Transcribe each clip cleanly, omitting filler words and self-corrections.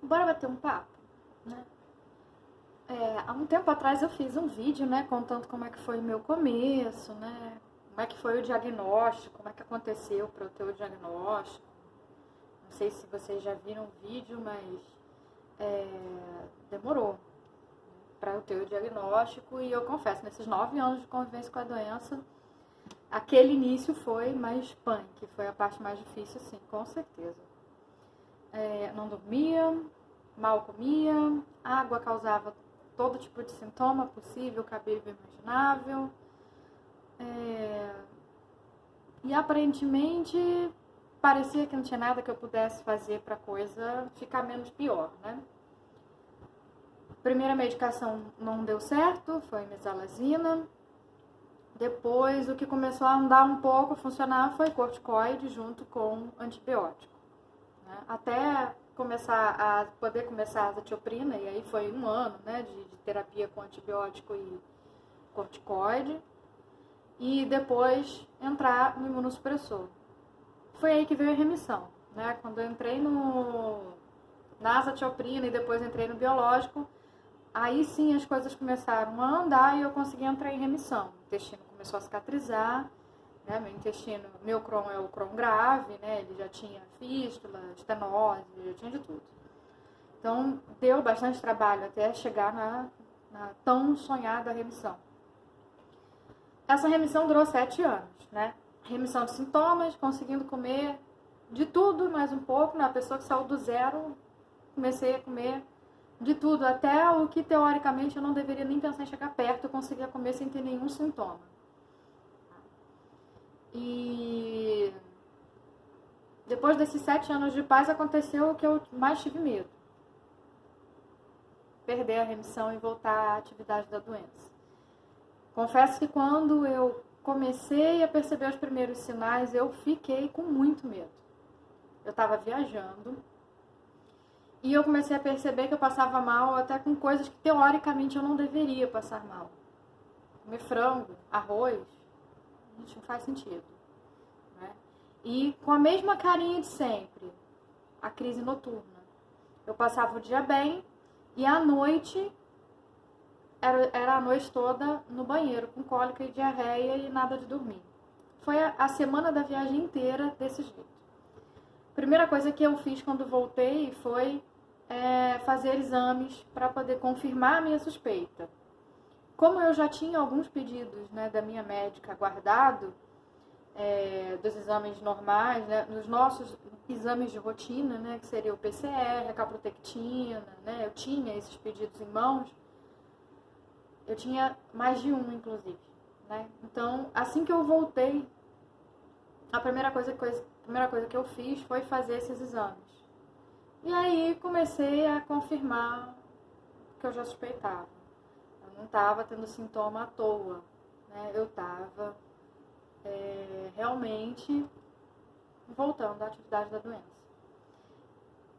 Bora bater um papo, né? Há um tempo atrás eu fiz um vídeo, né, contando como é que foi o meu começo, né? Como é que foi o diagnóstico, como é que aconteceu para eu ter o diagnóstico. Não sei se vocês já viram o vídeo, mas demorou para eu ter o diagnóstico e eu confesso, nesses 9 anos de convivência com a doença, aquele início foi mais punk, foi a parte mais difícil, sim, com certeza. Não dormia, mal comia, água causava todo tipo de sintoma possível, cabível e imaginável. E aparentemente parecia que não tinha nada que eu pudesse fazer para a coisa ficar menos pior, né? Primeira medicação não deu certo, foi mesalazina. Depois o que começou a andar um pouco, a funcionar, foi corticoide junto com antibiótico, né? Até poder começar a azatioprina, e aí foi 1 ano, né, de terapia com antibiótico e corticoide, e depois entrar no imunossupressor. Foi aí que veio a remissão, né? Quando eu entrei na azatioprina e depois entrei no biológico, aí sim as coisas começaram a andar e eu consegui entrar em remissão. O intestino começou a cicatrizar, né? Meu intestino, meu Crohn é o Crohn grave, né? Ele já tinha fístula, estenose, já tinha de tudo. Então deu bastante trabalho até chegar na tão sonhada remissão. Essa remissão durou 7 anos, né? Remissão de sintomas, conseguindo comer de tudo, mais um pouco, né? A pessoa que saiu do zero, comecei a comer de tudo, até o que teoricamente eu não deveria nem pensar em chegar perto, eu conseguia comer sem ter nenhum sintoma. E depois desses 7 anos de paz aconteceu o que eu mais tive medo: perder a remissão e voltar à atividade da doença. Confesso que quando eu comecei a perceber os primeiros sinais, eu fiquei com muito medo. Eu estava viajando e eu comecei a perceber que eu passava mal até com coisas que teoricamente eu não deveria passar mal. Comer frango, arroz, gente, não faz sentido, né? E com a mesma carinha de sempre, a crise noturna. Eu passava o dia bem e à noite era a noite toda no banheiro, com cólica e diarreia e nada de dormir. Foi a semana da viagem inteira desse jeito. Primeira coisa que eu fiz quando voltei foi fazer exames para poder confirmar a minha suspeita. Como eu já tinha alguns pedidos, né, da minha médica guardado, dos exames normais, né, nos nossos exames de rotina, né, que seria o PCR, a calprotectina, né, eu tinha esses pedidos em mãos. Eu tinha mais de um, inclusive, né? Então, assim que eu voltei, a primeira coisa que eu fiz foi fazer esses exames. E aí comecei a confirmar o que eu já suspeitava. Eu não estava tendo sintoma à toa, né? Eu estava realmente voltando à atividade da doença.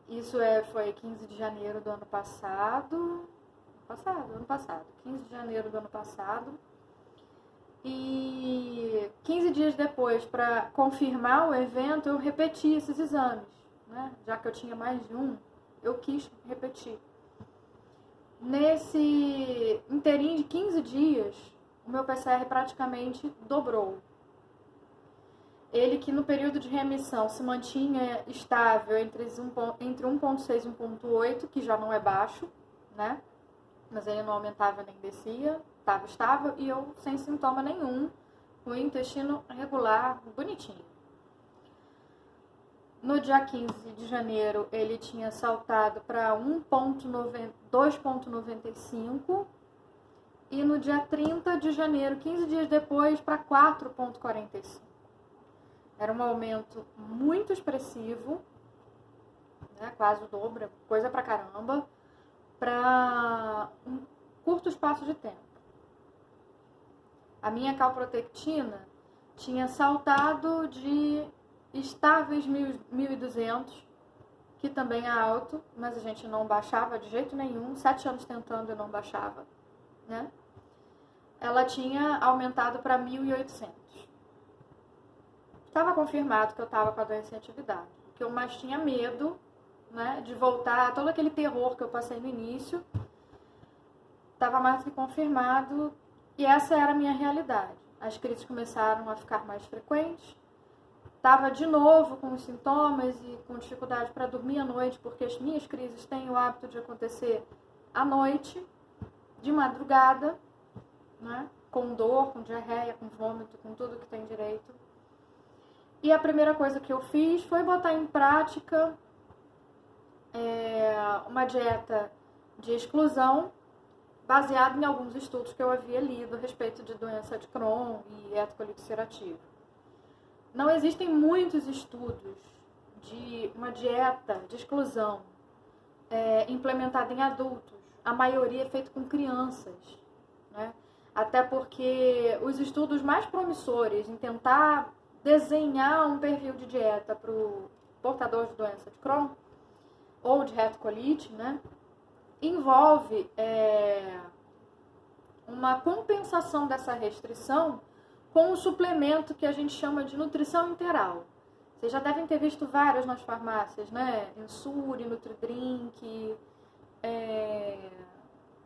Isso foi 15 de janeiro do ano passado. Ano passado. 15 de janeiro do ano passado. E 15 dias depois, para confirmar o evento, eu repeti esses exames, né? Já que eu tinha mais de um, eu quis repetir. Nesse inteirinho de 15 dias, o meu PCR praticamente dobrou. Ele que no período de remissão se mantinha estável entre 1,6 e 1,8, que já não é baixo, né? Mas ele não aumentava nem descia, estava estável e eu sem sintoma nenhum, com o intestino regular, bonitinho. No dia 15 de janeiro ele tinha saltado para 2,95 e no dia 30 de janeiro, 15 dias depois, para 4,45. Era um aumento muito expressivo, né, quase o dobro, coisa pra caramba, para um curto espaço de tempo. A minha calprotectina tinha saltado de estáveis 1.200, que também é alto, mas a gente não baixava de jeito nenhum, 7 anos tentando e não baixava, né? Ela tinha aumentado para 1.800. Estava confirmado que eu estava com a doença em atividade. O que eu mais tinha medo né, de voltar, todo aquele terror que eu passei no início, estava mais que confirmado, e essa era a minha realidade. As crises começaram a ficar mais frequentes, estava de novo com os sintomas e com dificuldade para dormir à noite, porque as minhas crises têm o hábito de acontecer à noite, de madrugada, né, com dor, com diarreia, com vômito, com tudo que tem direito. E a primeira coisa que eu fiz foi botar em prática uma dieta de exclusão, baseada em alguns estudos que eu havia lido a respeito de doença de Crohn e hepatocolite ulcerativa. Não existem muitos estudos de uma dieta de exclusão implementada em adultos. A maioria é feita com crianças, né? Até porque os estudos mais promissores em tentar desenhar um perfil de dieta para o portador de doença de Crohn ou de hepatocolite, né, envolve uma compensação dessa restrição com um suplemento que a gente chama de nutrição integral. Vocês já devem ter visto vários nas farmácias, né? Ensure, Nutridrink,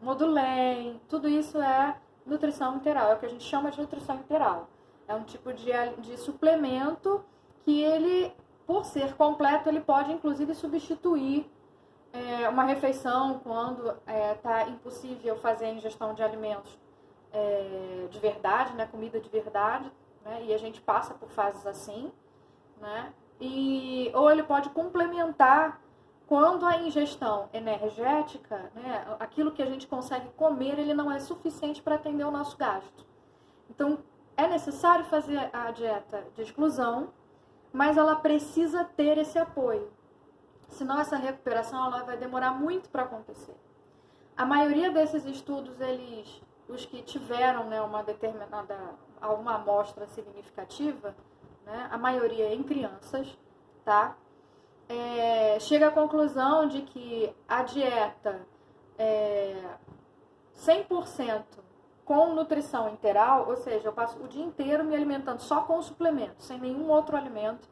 Modulem, tudo isso é nutrição integral, é o que a gente chama de nutrição integral. É um tipo de suplemento que ele, por ser completo, ele pode inclusive substituir uma refeição quando está impossível fazer a ingestão de alimentos de verdade, né, comida de verdade, né, e a gente passa por fases assim, né, ou ele pode complementar quando a ingestão energética, né, aquilo que a gente consegue comer, ele não é suficiente para atender o nosso gasto. Então, é necessário fazer a dieta de exclusão, mas ela precisa ter esse apoio. Senão essa recuperação ela vai demorar muito para acontecer. A maioria desses estudos, os que tiveram, né, alguma amostra significativa, né, a maioria em crianças, tá? Chega à conclusão de que a dieta 100% com nutrição integral, ou seja, eu passo o dia inteiro me alimentando só com suplementos, sem nenhum outro alimento,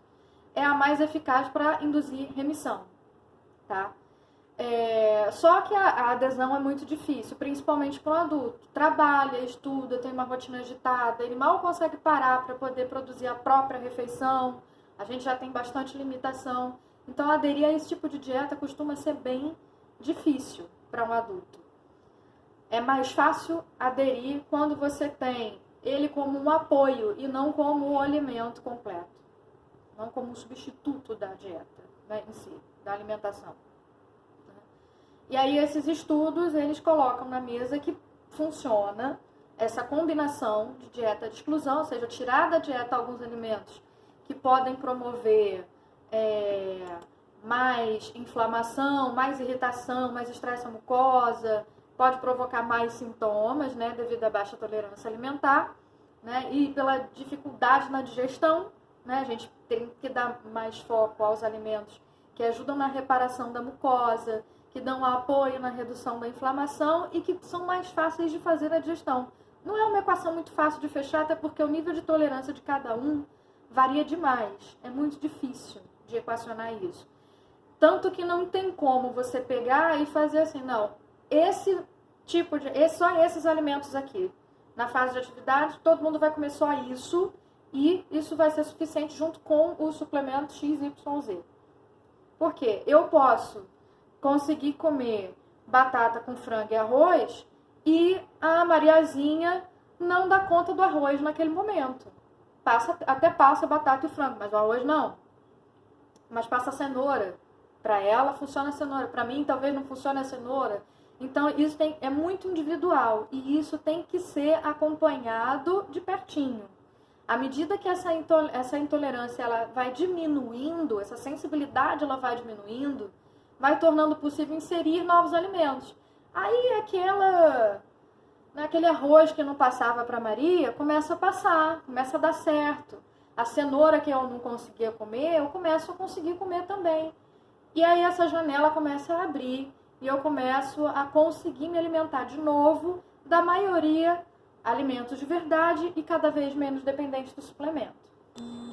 é a mais eficaz para induzir remissão, tá? Só que a adesão é muito difícil, principalmente para o adulto. Trabalha, estuda, tem uma rotina agitada, ele mal consegue parar para poder produzir a própria refeição, a gente já tem bastante limitação. Então, aderir a esse tipo de dieta costuma ser bem difícil para um adulto. É mais fácil aderir quando você tem ele como um apoio e não como o alimento completo. Não como um substituto da dieta, né, em si, da alimentação. E aí esses estudos, eles colocam na mesa que funciona essa combinação de dieta de exclusão, ou seja, tirar da dieta alguns alimentos que podem promover mais inflamação, mais irritação, mais estresse à mucosa, pode provocar mais sintomas, né, devido à baixa tolerância alimentar, né, e pela dificuldade na digestão, né, a gente tem que dar mais foco aos alimentos que ajudam na reparação da mucosa, que dão apoio na redução da inflamação e que são mais fáceis de fazer a digestão. Não é uma equação muito fácil de fechar, até porque o nível de tolerância de cada um varia demais. É muito difícil de equacionar isso. Tanto que não tem como você pegar e fazer assim, não, só esses alimentos aqui. Na fase de atividade, todo mundo vai comer só isso e isso vai ser suficiente junto com o suplemento XYZ. Por quê? Eu posso conseguir comer batata com frango e arroz e a Mariazinha não dá conta do arroz naquele momento. Até passa batata e frango, mas o arroz não. Mas passa a cenoura. Para ela funciona a cenoura, para mim talvez não funcione a cenoura. Então isso é muito individual e isso tem que ser acompanhado de pertinho. À medida que essa intolerância ela vai diminuindo, essa sensibilidade ela vai diminuindo, vai tornando possível inserir novos alimentos. Aí aquele arroz que não passava para Maria começa a passar, começa a dar certo. A cenoura que eu não conseguia comer, eu começo a conseguir comer também. E aí essa janela começa a abrir e eu começo a conseguir me alimentar de novo da maioria alimentos de verdade e cada vez menos dependentes do suplemento.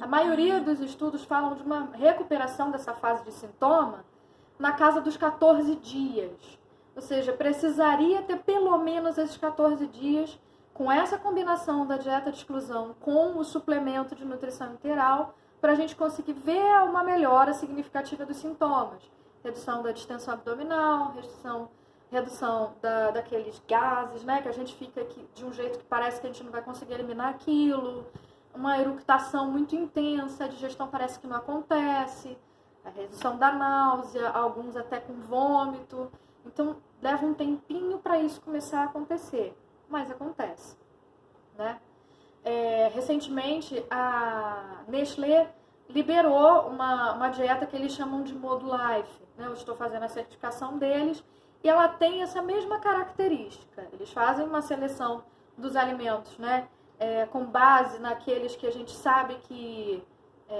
A maioria dos estudos falam de uma recuperação dessa fase de sintoma na casa dos 14 dias. Ou seja, precisaria ter pelo menos esses 14 dias com essa combinação da dieta de exclusão com o suplemento de nutrição integral para a gente conseguir ver uma melhora significativa dos sintomas. Redução da distensão abdominal, redução daqueles gases, né, que a gente fica aqui de um jeito que parece que a gente não vai conseguir eliminar aquilo, uma eructação muito intensa, a digestão parece que não acontece, a redução da náusea, alguns até com vômito. Então, leva um tempinho para isso começar a acontecer, mas acontece, né? Recentemente, a Nestlé liberou uma dieta que eles chamam de Modo Life, né? Eu estou fazendo a certificação deles e ela tem essa mesma característica. Eles fazem uma seleção dos alimentos, né? Com base naqueles que a gente sabe que,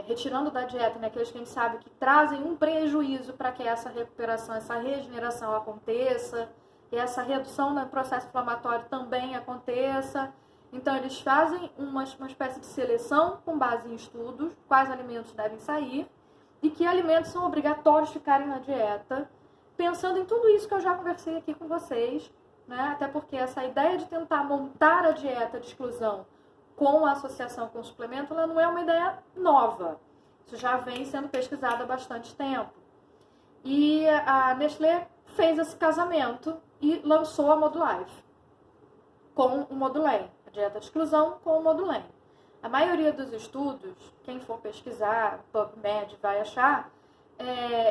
retirando da dieta, né? Aqueles que a gente sabe que trazem um prejuízo para que essa recuperação, essa regeneração aconteça e essa redução no processo inflamatório também aconteça. Então, eles fazem uma espécie de seleção com base em estudos, quais alimentos devem sair e que alimentos são obrigatórios ficarem na dieta, pensando em tudo isso que eu já conversei aqui com vocês, né? Até porque essa ideia de tentar montar a dieta de exclusão com a associação com o suplemento, ela não é uma ideia nova. Isso já vem sendo pesquisado há bastante tempo. E a Nestlé fez esse casamento e lançou a Modulife com o Modulem, a dieta de exclusão com o Modulem. A maioria dos estudos, quem for pesquisar, PubMed vai achar,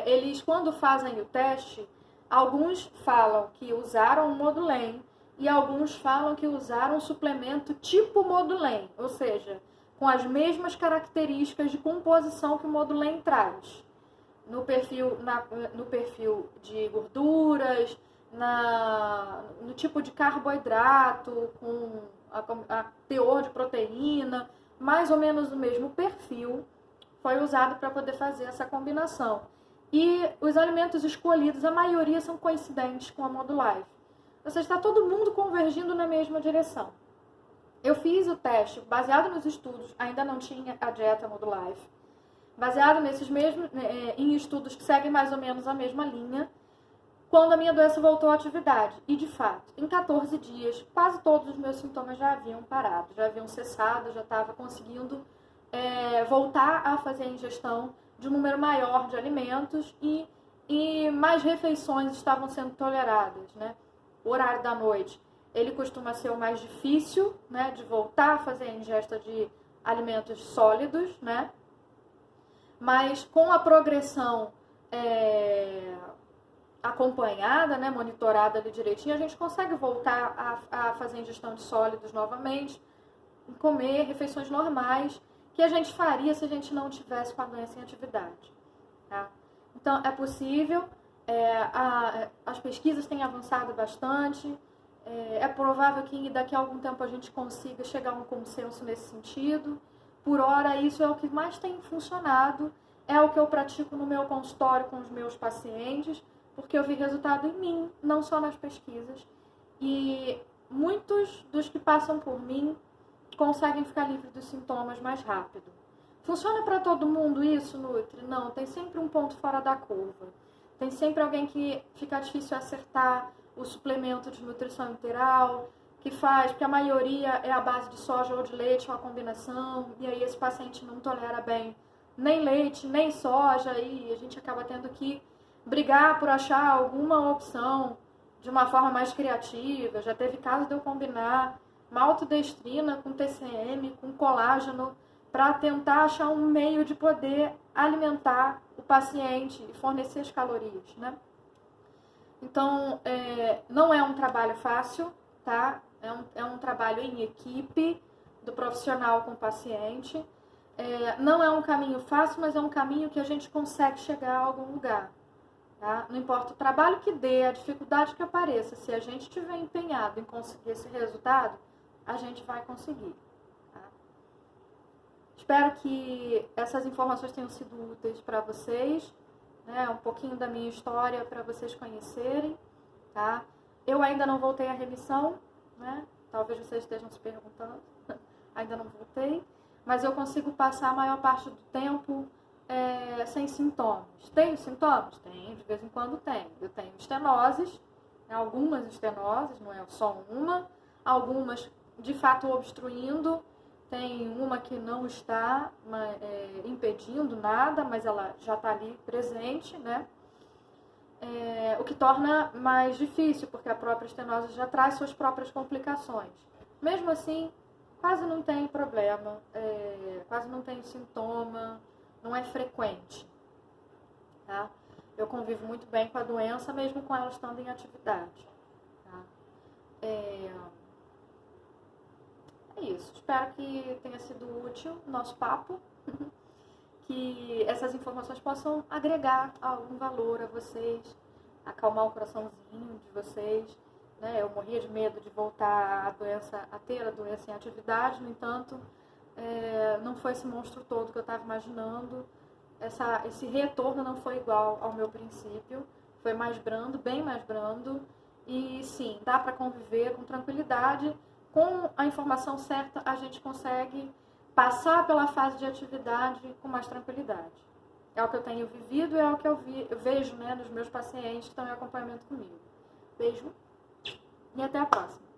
eles quando fazem o teste, alguns falam que usaram o Modulem e alguns falam que usaram um suplemento tipo Modulem, ou seja, com as mesmas características de composição que o Modulem traz. No perfil de gorduras, no tipo de carboidrato, com a teor de proteína, mais ou menos o mesmo perfil, foi usado para poder fazer essa combinação. E os alimentos escolhidos, a maioria são coincidentes com a Modulife. Ou seja, está todo mundo convergindo na mesma direção. Eu fiz o teste baseado nos estudos, ainda não tinha a dieta Modulife, baseado nesses mesmos, em estudos que seguem mais ou menos a mesma linha, quando a minha doença voltou à atividade. E, de fato, em 14 dias, quase todos os meus sintomas já haviam parado, já haviam cessado, já estava conseguindo voltar a fazer a ingestão de um número maior de alimentos e mais refeições estavam sendo toleradas, né? O horário da noite, ele costuma ser o mais difícil, né, de voltar a fazer a ingesta de alimentos sólidos, né? Mas com a progressão acompanhada, né, monitorada ali direitinho, a gente consegue voltar a fazer ingestão de sólidos novamente, comer refeições normais, que a gente faria se a gente não tivesse com a doença em atividade. Tá? Então, é possível, as pesquisas têm avançado bastante, é provável que daqui a algum tempo a gente consiga chegar a um consenso nesse sentido. Por hora, isso é o que mais tem funcionado, é o que eu pratico no meu consultório com os meus pacientes, porque eu vi resultado em mim, não só nas pesquisas. E muitos dos que passam por mim conseguem ficar livres dos sintomas mais rápido. Funciona para todo mundo isso, Nutri? Não, tem sempre um ponto fora da curva. Tem sempre alguém que fica difícil acertar o suplemento de nutrição integral, que faz, porque a maioria é a base de soja ou de leite, ou a combinação, e aí esse paciente não tolera bem nem leite, nem soja, e a gente acaba tendo que brigar por achar alguma opção de uma forma mais criativa. Já teve caso de eu combinar maltodestrina com TCM, com colágeno, para tentar achar um meio de poder alimentar o paciente e fornecer as calorias, né? Então, não é um trabalho fácil, tá? É um trabalho em equipe, do profissional com o paciente. Não é um caminho fácil, mas é um caminho que a gente consegue chegar a algum lugar. Tá? Não importa o trabalho que dê, a dificuldade que apareça, se a gente estiver empenhado em conseguir esse resultado, a gente vai conseguir. Tá? Espero que essas informações tenham sido úteis para vocês, né? Um pouquinho da minha história para vocês conhecerem. Tá? Eu ainda não voltei à remissão, né? Talvez vocês estejam se perguntando, ainda não voltei, mas eu consigo passar a maior parte do tempo sem sintomas. Tenho sintomas? Tenho, de vez em quando tenho. Eu tenho estenoses, algumas estenoses, não é só uma, algumas de fato obstruindo, tem uma que não está impedindo nada, mas ela já está ali presente, né? O que torna mais difícil, porque a própria estenose já traz suas próprias complicações. Mesmo assim, quase não tem problema, quase não tem sintoma, não é frequente. Tá? Eu convivo muito bem com a doença, mesmo com ela estando em atividade. Tá? É isso. Espero que tenha sido útil o nosso papo, que essas informações possam agregar algum valor a vocês, acalmar o coraçãozinho de vocês. Né? Eu morria de medo de voltar a ter a doença em atividade, no entanto, não foi esse monstro todo que eu estava imaginando. Esse retorno não foi igual ao meu princípio, foi mais brando, bem mais brando, e sim, dá para conviver com tranquilidade. Com a informação certa, a gente consegue passar pela fase de atividade com mais tranquilidade. É o que eu tenho vivido, é o que eu vejo, né, nos meus pacientes que estão em acompanhamento comigo. Beijo e até a próxima.